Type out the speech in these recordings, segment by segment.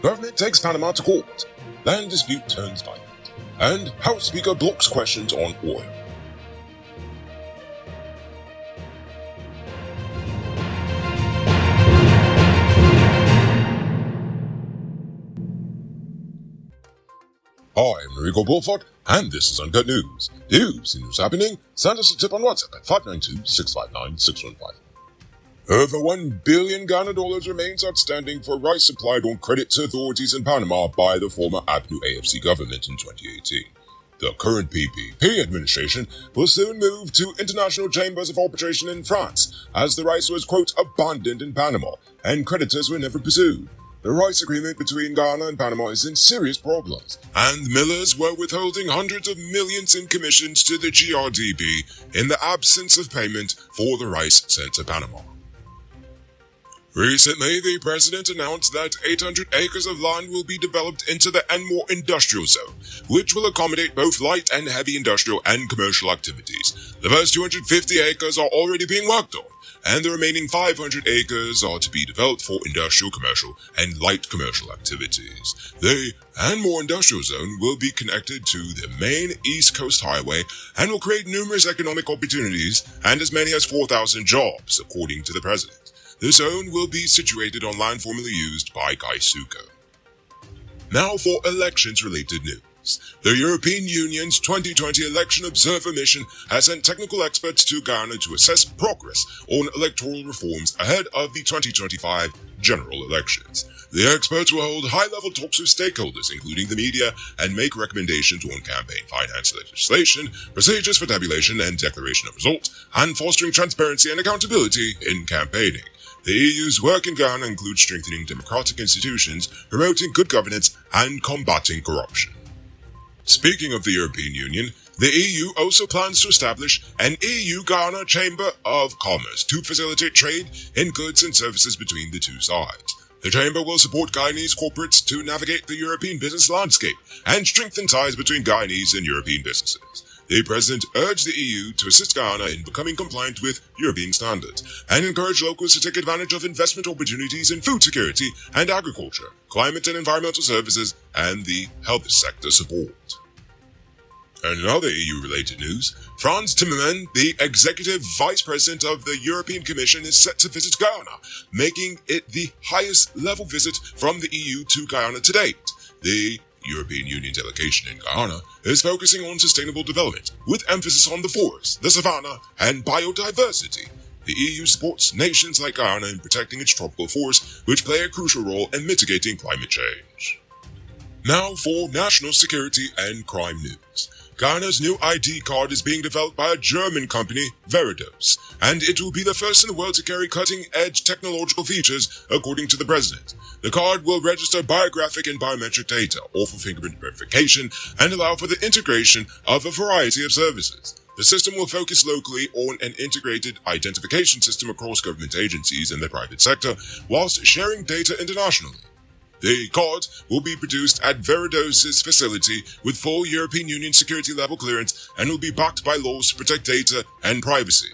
Government takes Panama to court. Land dispute turns violent. And House Speaker blocks questions on oil. I'm Enrico Bulford, and this is Uncut News. News and news happening. Send us a tip on WhatsApp at 592-659-615. Over $1 billion Ghana remains outstanding for rice supplied on credit to authorities in Panama by the former APNU AFC government in 2018. The current PPP administration will soon move to international chambers of arbitration in France, as the rice was, quote, abandoned in Panama, and creditors were never pursued. The rice agreement between Ghana and Panama is in serious problems, and millers were withholding hundreds of millions in commissions to the GRDP in the absence of payment for the rice sent to Panama. Recently, the president announced that 800 acres of land will be developed into the Enmore industrial zone, which will accommodate both light and heavy industrial and commercial activities. The first 250 acres are already being worked on, and the remaining 500 acres are to be developed for industrial, commercial, and light commercial activities. The Enmore industrial zone will be connected to the main East Coast Highway and will create numerous economic opportunities and as many as 4,000 jobs, according to the president. The zone will be situated on land formerly used by Gaisuco. Now for elections-related news. The European Union's 2020 Election Observer Mission has sent technical experts to Ghana to assess progress on electoral reforms ahead of the 2025 general elections. The experts will hold high-level talks with stakeholders, including the media, and make recommendations on campaign finance legislation, procedures for tabulation and declaration of results, and fostering transparency and accountability in campaigning. The EU's work in Ghana includes strengthening democratic institutions, promoting good governance, and combating corruption. Speaking of the European Union, the EU also plans to establish an EU-Ghana Chamber of Commerce to facilitate trade in goods and services between the two sides. The chamber will support Guyanese corporates to navigate the European business landscape and strengthen ties between Guyanese and European businesses. The president urged the EU to assist Ghana in becoming compliant with European standards and encourage locals to take advantage of investment opportunities in food security and agriculture, climate and environmental services, and the health sector support. And in other EU-related news, Frans Timmermans, the executive vice president of the European Commission, is set to visit Ghana, making it the highest-level visit from the EU to Guyana to date. The European Union delegation in Guyana is focusing on sustainable development, with emphasis on the forest, the savanna, and biodiversity. The EU supports nations like Guyana in protecting its tropical forests, which play a crucial role in mitigating climate change. Now for national security and crime news. Ghana's new ID card is being developed by a German company, Veridos, and it will be the first in the world to carry cutting-edge technological features, according to the president. The card will register biographic and biometric data, offer fingerprint verification, and allow for the integration of a variety of services. The system will focus locally on an integrated identification system across government agencies and the private sector, whilst sharing data internationally. The card will be produced at Veridos' facility with full European Union security level clearance and will be backed by laws to protect data and privacy.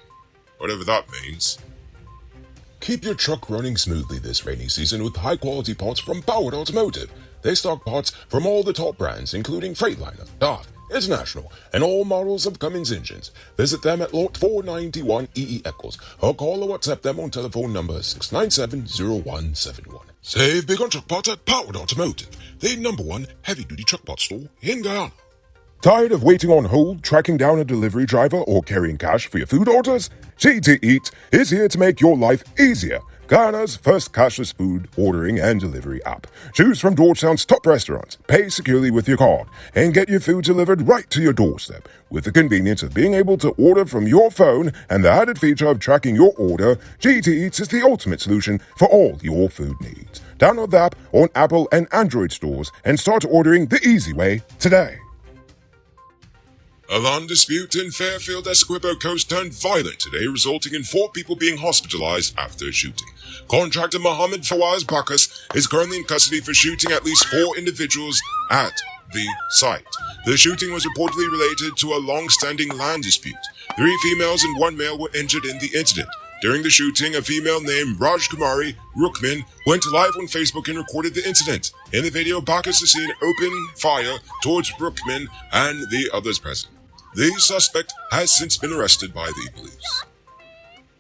Whatever that means. Keep your truck running smoothly this rainy season with high-quality parts from Powered Automotive. They stock parts from all the top brands, including Freightliner, DAF, International, and all models of Cummins engines. Visit them at Lot 491 EE Eccles or call or WhatsApp them on telephone number 697-0171. Save big on truck parts at Powered Automotive, the #1 heavy-duty truck parts store in Guyana. Tired of waiting on hold, tracking down a delivery driver, or carrying cash for your food orders? GT Eat is here to make your life easier. Guyana's first cashless food ordering and delivery app. Choose from Georgetown's top restaurants, pay securely with your card, and get your food delivered right to your doorstep. With the convenience of being able to order from your phone and the added feature of tracking your order, GT Eats is the ultimate solution for all your food needs. Download the app on Apple and Android stores and start ordering the easy way today. A land dispute in Fairfield Essequibo Coast turned violent today, resulting in 4 people being hospitalized after a shooting. Contractor Mohammed Fawaz Bacchus is currently in custody for shooting at least 4 individuals at the site. The shooting was reportedly related to a long-standing land dispute. 3 females and 1 male were injured in the incident. During the shooting, a female named Rajkumari Rukmin went live on Facebook and recorded the incident. In the video, backers are seen open fire towards Rukmin and the others present. The suspect has since been arrested by the police.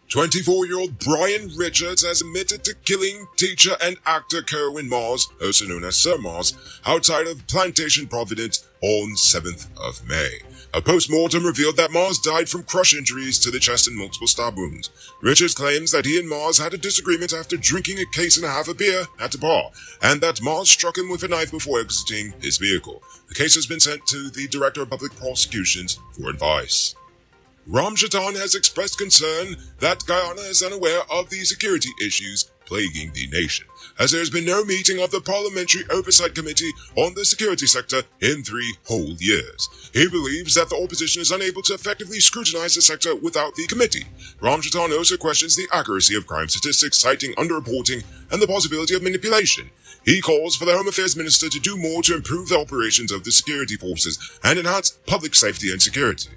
24-year-old Brian Richards has admitted to killing teacher and actor Kerwin Mars, also known as Sir Mars, outside of Plantation Providence on 7th of May. A post-mortem revealed that Mars died from crush injuries to the chest and multiple stab wounds. Richards claims that he and Mars had a disagreement after drinking a case and a half of beer at a bar, and that Mars struck him with a knife before exiting his vehicle. The case has been sent to the Director of Public Prosecutions for advice. Ramjatan has expressed concern that Guyana is unaware of the security issues plaguing the nation, as there has been no meeting of the Parliamentary Oversight Committee on the security sector in 3 whole years. He believes that the opposition is unable to effectively scrutinize the sector without the committee. Ramjatan also questions the accuracy of crime statistics, citing underreporting and the possibility of manipulation. He calls for the Home Affairs Minister to do more to improve the operations of the security forces and enhance public safety and security.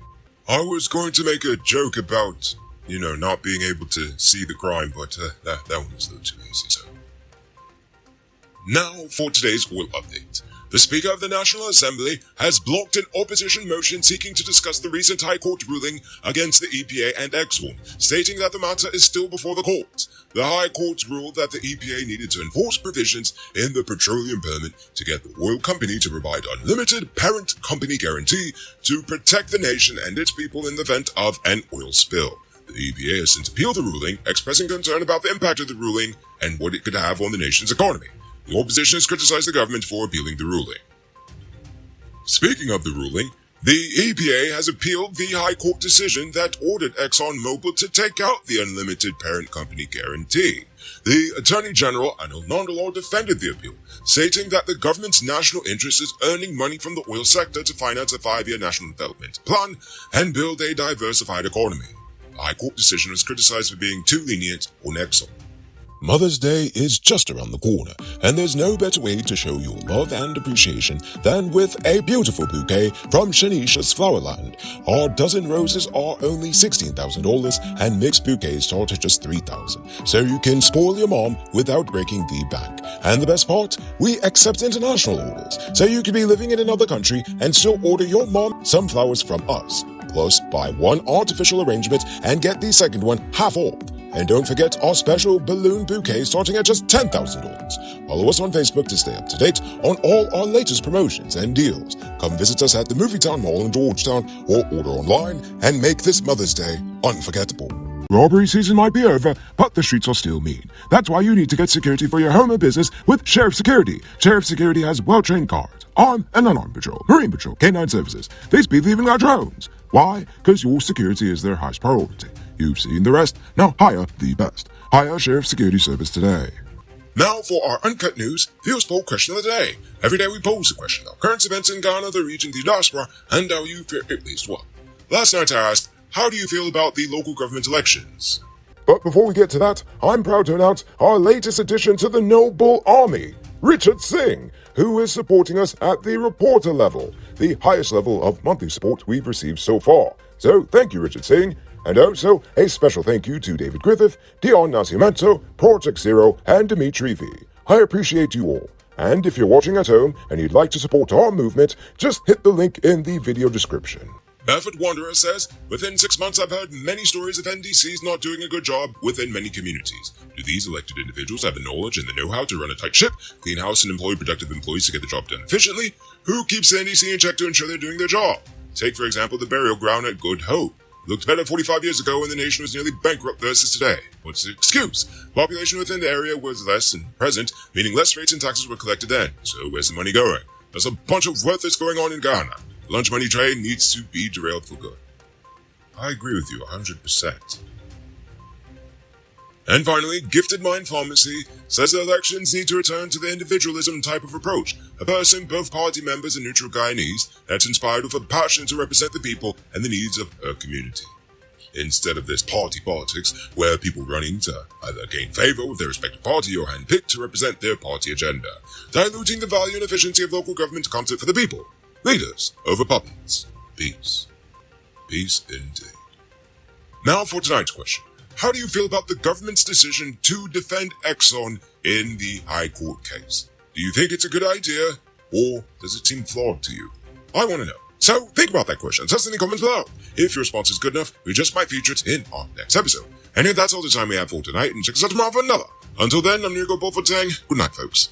I was going to make a joke about, not being able to see the crime, but that one was a little too easy, so. Now for today's oil update. The Speaker of the National Assembly has blocked an opposition motion seeking to discuss the recent High Court ruling against the EPA and Exxon, stating that the matter is still before the court. The High Court ruled that the EPA needed to enforce provisions in the petroleum permit to get the oil company to provide unlimited parent company guarantee to protect the nation and its people in the event of an oil spill. The EPA has since appealed the ruling, expressing concern about the impact of the ruling and what it could have on the nation's economy. The opposition has criticized the government for appealing the ruling. Speaking of the ruling, the EPA has appealed the High Court decision that ordered ExxonMobil to take out the unlimited parent company guarantee. The Attorney General, Anil Nandalal, defended the appeal, stating that the government's national interest is earning money from the oil sector to finance a 5-year national development plan and build a diversified economy. The High Court decision was criticized for being too lenient on Exxon. Mother's Day is just around the corner, and there's no better way to show your love and appreciation than with a beautiful bouquet from Shanisha's Flowerland. Our dozen roses are only $16,000 and mixed bouquets start at just $3,000, so you can spoil your mom without breaking the bank. And the best part? We accept international orders, so you could be living in another country and still order your mom some flowers from us. Plus, buy one artificial arrangement and get the second one half off. And don't forget our special balloon bouquet starting at just $10,000. Follow us on Facebook to stay up to date on all our latest promotions and deals. Come visit us at the Movietown Mall in Georgetown or order online and make this Mother's Day unforgettable. Robbery season might be over, but the streets are still mean. That's why you need to get security for your home or business with Sheriff Security. Sheriff Security has well-trained guards, armed and unarmed patrol, marine patrol, canine services. These people even got drones. Why? Because your security is their highest priority. You've seen the rest. Now hire the best. Hire Sheriff Security Service today. Now for our Uncut News Views Poll Question of the Day. Every day we pose a question about current events in Ghana, the region, the diaspora, and how you feel at least one. Last night I asked, how do you feel about the local government elections? But before we get to that, I'm proud to announce our latest addition to the Noble Army, Richard Singh, who is supporting us at the reporter level, the highest level of monthly support we've received so far. So thank you, Richard Singh. And also, a special thank you to David Griffith, Dion Nascimento, Project Zero, and Dimitri V. I appreciate you all. And if you're watching at home and you'd like to support our movement, just hit the link in the video description. Barefoot Wanderer says, within 6 months I've heard many stories of NDCs not doing a good job within many communities. Do these elected individuals have the knowledge and the know-how to run a tight ship, clean house, and employ productive employees to get the job done efficiently? Who keeps the NDC in check to ensure they're doing their job? Take, for example, the burial ground at Good Hope. Looked better 45 years ago when the nation was nearly bankrupt versus today. What's the excuse? Population within the area was less than present, meaning less rates and taxes were collected then. So where's the money going? There's a bunch of worthless going on in Ghana. The lunch money train needs to be derailed for good. I agree with you 100%. And finally, Gifted Mind Pharmacy says that elections need to return to the individualism type of approach, a person, both party members and neutral Guyanese, that's inspired with a passion to represent the people and the needs of her community. Instead of this party politics, where people running to either gain favor with their respective party or handpicked to represent their party agenda, diluting the value and efficiency of local government content for the people. Leaders over puppets. Peace. Peace indeed. Now for tonight's question. how do you feel about the government's decision to defend Exxon in the High Court case? Do you think it's a good idea, or does it seem flawed to you? I want to know. So think about that question. Tell us in the comments below. If your response is good enough, we just might feature it in our next episode. And if that's all the time we have for tonight, and check us out tomorrow for another. Until then, I'm Nico Bullfoot saying good night, folks.